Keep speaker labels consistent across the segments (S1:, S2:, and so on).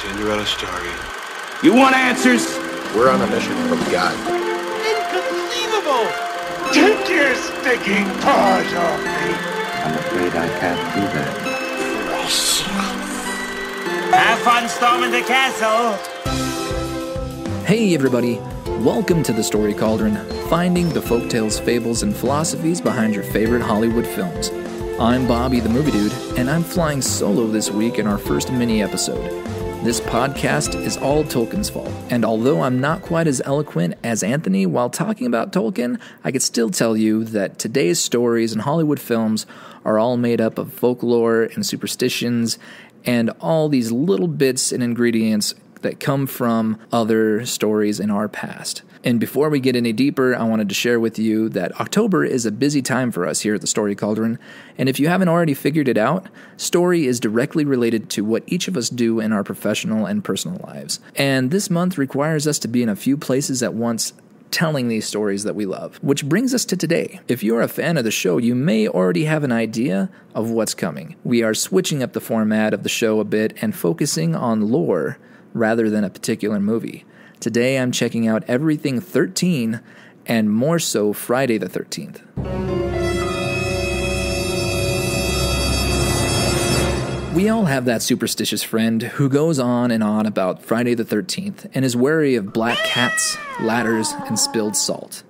S1: Cinderella story.
S2: You want answers?
S3: We're on a mission from God.
S4: Inconceivable! Take your stinking paws off me!
S5: I'm afraid I can't do that.
S6: Have fun storming the castle!
S7: Hey everybody, welcome to the Story Cauldron, finding the folktales, fables, and philosophies behind your favorite Hollywood films. I'm Bobby the Movie Dude, and I'm flying solo this week in our first mini-episode. This podcast is all Tolkien's fault, and although I'm not quite as eloquent as Anthony while talking about Tolkien, I could still tell you that today's stories and Hollywood films are all made up of folklore and superstitions, and all these little bits and ingredients that come from other stories in our past. And before we get any deeper, I wanted to share with you that October is a busy time for us here at the Story Cauldron, and if you haven't already figured it out, story is directly related to what each of us do in our professional and personal lives. And this month requires us to be in a few places at once telling these stories that we love. Which brings us to today. If you're a fan of the show, you may already have an idea of what's coming. We are switching up the format of the show a bit and focusing on lore rather than a particular movie. Today I'm checking out everything 13, and more so Friday the 13th. We all have that superstitious friend who goes on and on about Friday the 13th and is wary of black cats, ladders, and spilled salt.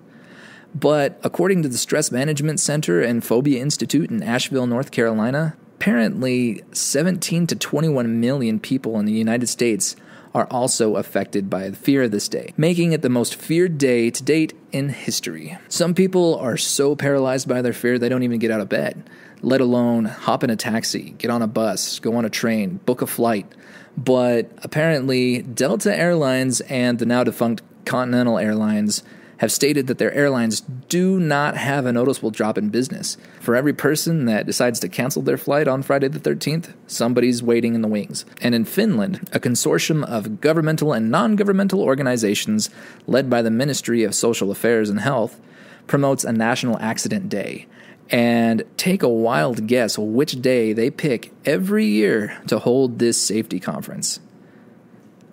S7: But according to the Stress Management Center and Phobia Institute in Asheville, North Carolina, apparently 17 to 21 million people in the United States are also affected by the fear of this day, making it the most feared day to date in history. Some people are so paralyzed by their fear they don't even get out of bed, let alone hop in a taxi, get on a bus, go on a train, book a flight. But apparently, Delta Airlines and the now defunct Continental Airlines have stated that their airlines do not have a noticeable drop in business. For every person that decides to cancel their flight on Friday the 13th, somebody's waiting in the wings. And in Finland, a consortium of governmental and non-governmental organizations led by the Ministry of Social Affairs and Health promotes a National Accident Day. And take a wild guess which day they pick every year to hold this safety conference.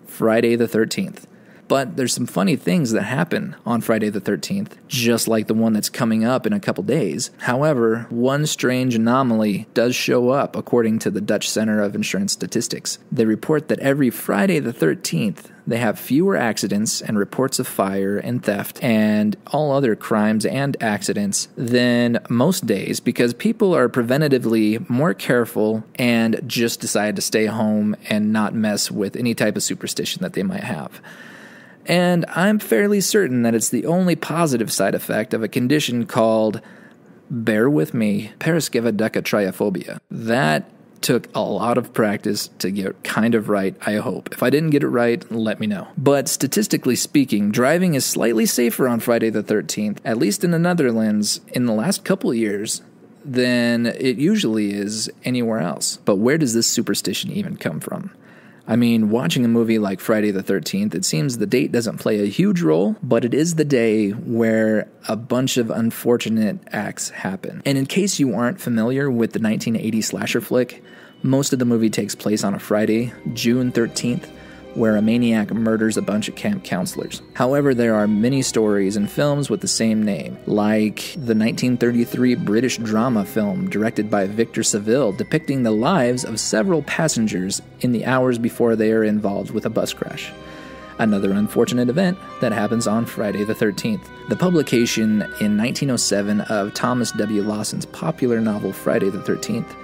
S7: Friday the 13th. But there's some funny things that happen on Friday the 13th, just like the one that's coming up in a couple days. However, one strange anomaly does show up according to the Dutch Center of Insurance Statistics. They report that every Friday the 13th, they have fewer accidents and reports of fire and theft and all other crimes and accidents than most days because people are preventatively more careful and just decide to stay home and not mess with any type of superstition that they might have. And I'm fairly certain that it's the only positive side effect of a condition called, bear with me, paraskevadecatriophobia. That took a lot of practice to get kind of right, I hope. If I didn't get it right, let me know. But statistically speaking, driving is slightly safer on Friday the 13th, at least in the Netherlands, in the last couple of years, than it usually is anywhere else. But where does this superstition even come from? I mean, watching a movie like Friday the 13th, it seems the date doesn't play a huge role, but it is the day where a bunch of unfortunate acts happen. And in case you aren't familiar with the 1980 slasher flick, most of the movie takes place on a Friday, June 13th, where a maniac murders a bunch of camp counselors. However, there are many stories and films with the same name, like the 1933 British drama film directed by Victor Saville depicting the lives of several passengers in the hours before they are involved with a bus crash. Another unfortunate event that happens on Friday the 13th. The publication in 1907 of Thomas W. Lawson's popular novel Friday the 13th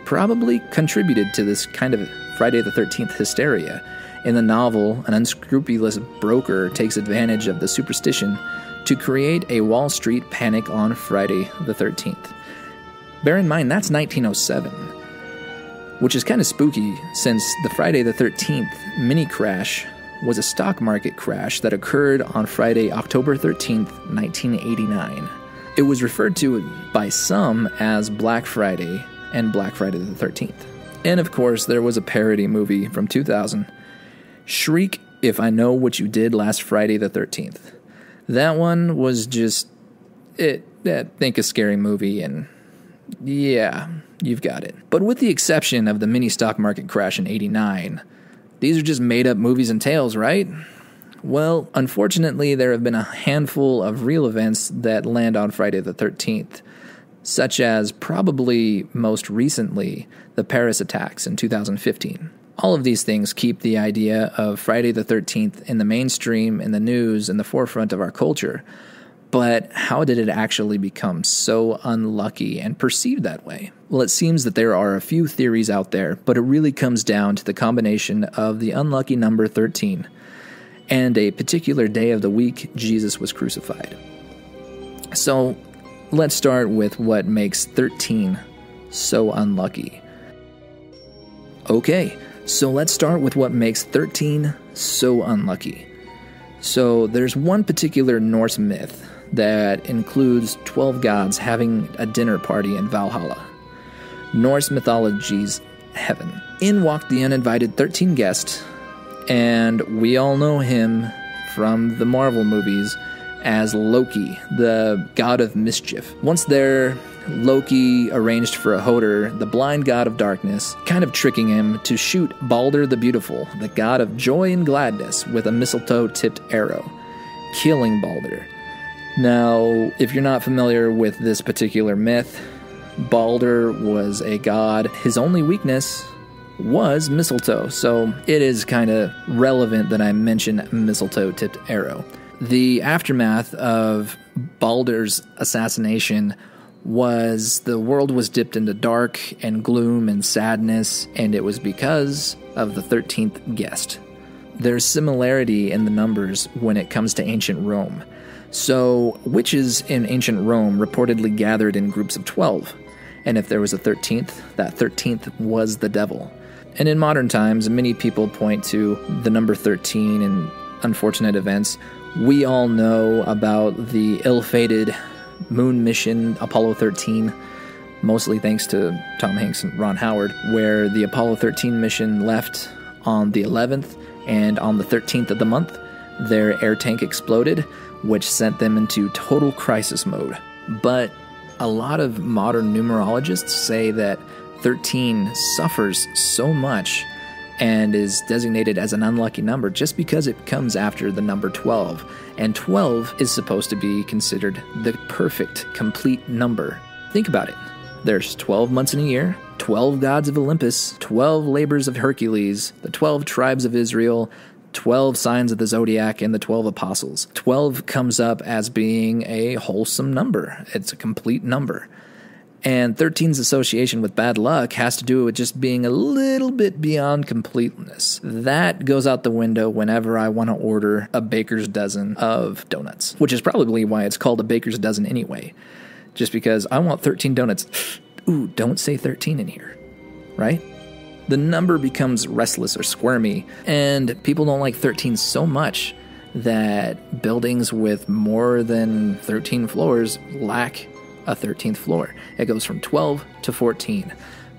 S7: probably contributed to this kind of Friday the 13th hysteria. In the novel, an unscrupulous broker takes advantage of the superstition to create a Wall Street panic on Friday the 13th. Bear in mind, that's 1907, which is kind of spooky since the Friday the 13th mini-crash was a stock market crash that occurred on Friday, October 13th, 1989. It was referred to by some as Black Friday and Black Friday the 13th. And of course, there was a parody movie from 2000, Shriek If I Know What You Did Last Friday the 13th. That one was just, think a scary movie, and yeah, you've got it. But with the exception of the mini stock market crash in '89, These are just made-up movies and tales, right? Well, unfortunately, there have been a handful of real events that land on Friday the 13th, such as probably most recently the Paris attacks in 2015. All of these things keep the idea of Friday the 13th in the mainstream, in the news, in the forefront of our culture. But how did it actually become so unlucky and perceived that way? Well, it seems that there are a few theories out there, but it really comes down to the combination of the unlucky number 13 and a particular day of the week Jesus was crucified. So let's start with what makes 13 so unlucky. Okay, so let's start with what makes 13 so unlucky. So there's one particular Norse myth that includes 12 gods having a dinner party in Valhalla, Norse mythology's heaven. In walked the uninvited 13 guest, and we all know him from the Marvel movies as Loki, the god of mischief. Once there, Loki arranged for a Hoder, the blind god of darkness, kind of tricking him to shoot Balder the Beautiful, the god of joy and gladness, with a mistletoe-tipped arrow, killing Balder. Now, if you're not familiar with this particular myth, Balder was a god. His only weakness was mistletoe, so it is kind of relevant that I mention mistletoe-tipped arrow. The aftermath of Balder's assassination was the world was dipped into dark and gloom and sadness, and it was because of the 13th guest. There's similarity in the numbers when it comes to ancient Rome. So, witches in ancient Rome reportedly gathered in groups of 12, and if there was a 13th, that 13th was the devil. And in modern times, many people point to the number 13 in unfortunate events. We all know about the ill-fated moon mission Apollo 13, mostly thanks to Tom Hanks and Ron Howard, where the Apollo 13 mission left on the 11th, and on the 13th of the month, their air tank exploded, which sent them into total crisis mode. But a lot of modern numerologists say that 13 suffers so much and is designated as an unlucky number just because it comes after the number 12. And 12 is supposed to be considered the perfect, complete number. Think about it. There's 12 months in a year, 12 gods of Olympus, 12 labors of Hercules, the 12 tribes of Israel, 12 signs of the zodiac, and the 12 apostles. 12 comes up as being a wholesome number. It's a complete number. And 13's association with bad luck has to do with just being a little bit beyond completeness. That goes out the window whenever I want to order a baker's dozen of donuts, which is probably why it's called a baker's dozen anyway. Just because I want 13 donuts. Ooh, don't say 13 in here, right? The number becomes restless or squirmy, and people don't like 13 so much that buildings with more than 13 floors lack a 13th floor. It goes from 12 to 14.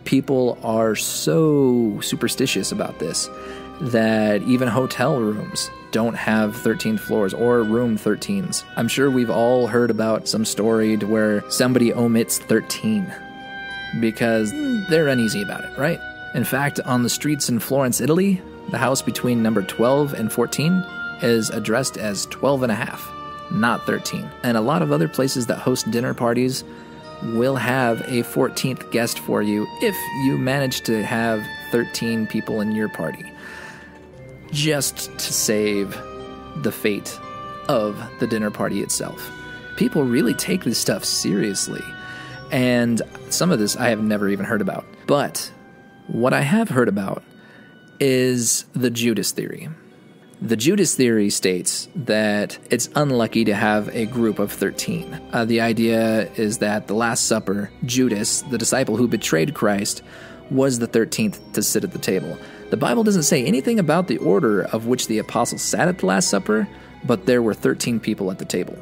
S7: People are so superstitious about this that even hotel rooms don't have 13 floors or room 13s. I'm sure we've all heard about some story to where somebody omits 13 because they're uneasy about it, right? In fact, on the streets in Florence, Italy, the house between number 12 and 14 is addressed as 12 and a half, not 13. And a lot of other places that host dinner parties will have a 14th guest for you if you manage to have 13 people in your party, just to save the fate of the dinner party itself. People really take this stuff seriously, and some of this I have never even heard about. But what I have heard about is the Judas theory. The Judas theory states that it's unlucky to have a group of 13. The idea is that the Last Supper, Judas, the disciple who betrayed Christ, was the 13th to sit at the table. The Bible doesn't say anything about the order of which the apostles sat at the Last Supper, but there were 13 people at the table.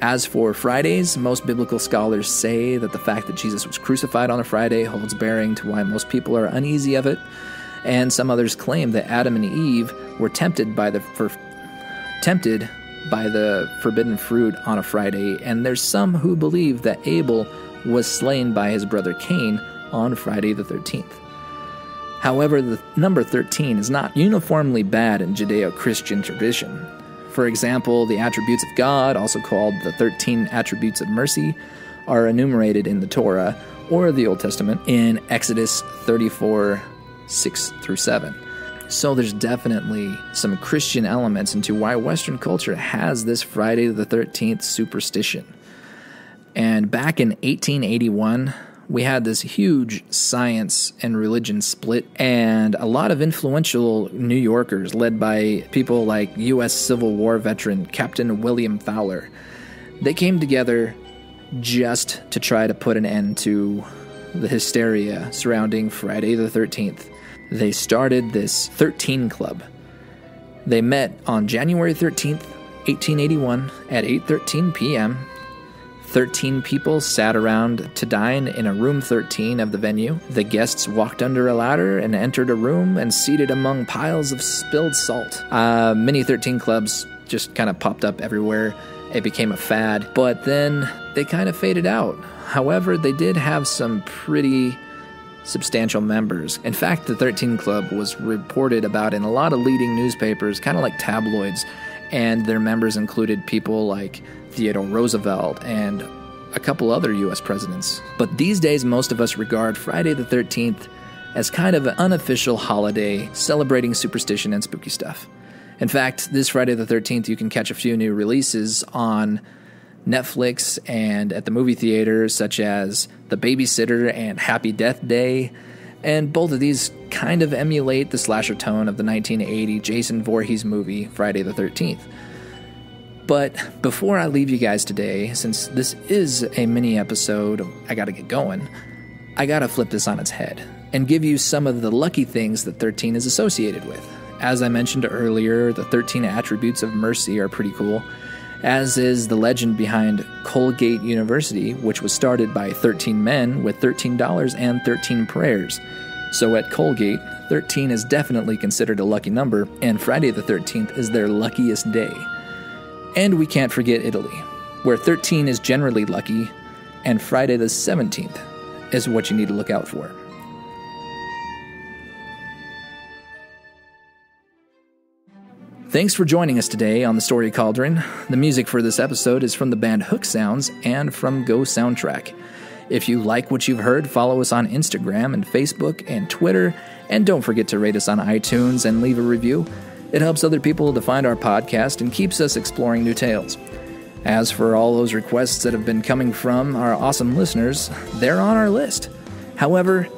S7: As for Fridays, most biblical scholars say that the fact that Jesus was crucified on a Friday holds bearing to why most people are uneasy of it, and some others claim that Adam and Eve were tempted by the forbidden fruit on a Friday, and there's some who believe that Abel was slain by his brother Cain on Friday the 13th. However, the number 13 is not uniformly bad in Judeo-Christian tradition. For example, the attributes of God, also called the 13 attributes of mercy, are enumerated in the Torah or the Old Testament in Exodus 34, 6 through 7. So there's definitely some Christian elements into why Western culture has this Friday the 13th superstition. And back in 1881, we had this huge science and religion split, and a lot of influential New Yorkers, led by people like U.S. Civil War veteran Captain William Fowler, they came together just to try to put an end to the hysteria surrounding Friday the 13th. They started this 13 Club. They met on January 13th, 1881 at 8:13 p.m. 13 people sat around to dine in a room 13 of the venue. The guests walked under a ladder and entered a room and seated among piles of spilled salt. Mini 13 clubs just kind of popped up everywhere. It became a fad, but then they kind of faded out. However, they did have some pretty substantial members. In fact, the 13 Club was reported about in a lot of leading newspapers, kind of like tabloids, and their members included people like Theodore Roosevelt and a couple other U.S. presidents. But these days, most of us regard Friday the 13th as kind of an unofficial holiday celebrating superstition and spooky stuff. In fact, this Friday the 13th, you can catch a few new releases on Netflix and at the movie theater, such as The Babysitter and Happy Death Day, and both of these kind of emulate the slasher tone of the 1980 Jason Voorhees movie, Friday the 13th. But before I leave you guys today, since this is a mini episode, I gotta get going, I gotta flip this on its head and give you some of the lucky things that 13 is associated with. As I mentioned earlier, the 13 attributes of mercy are pretty cool, as is the legend behind Colgate University, which was started by 13 men with $13 and 13 prayers. So at Colgate, 13 is definitely considered a lucky number, and Friday the 13th is their luckiest day. And we can't forget Italy, where 13 is generally lucky, and Friday the 17th is what you need to look out for. Thanks for joining us today on the Story Cauldron. The music for this episode is from the band Hook Sounds and from Go Soundtrack. If you like what you've heard, follow us on Instagram and Facebook and Twitter, and don't forget to rate us on iTunes and leave a review. It helps other people to find our podcast and keeps us exploring new tales. As for all those requests that have been coming from our awesome listeners, they're on our list. However,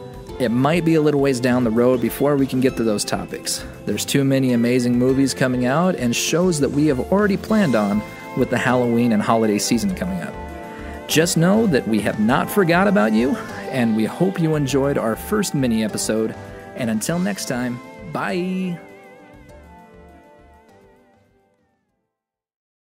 S7: it might be a little ways down the road before we can get to those topics. There's too many amazing movies coming out and shows that we have already planned on with the Halloween and holiday season coming up. Just know that we have not forgot about you, and we hope you enjoyed our first mini episode. And until next time, bye!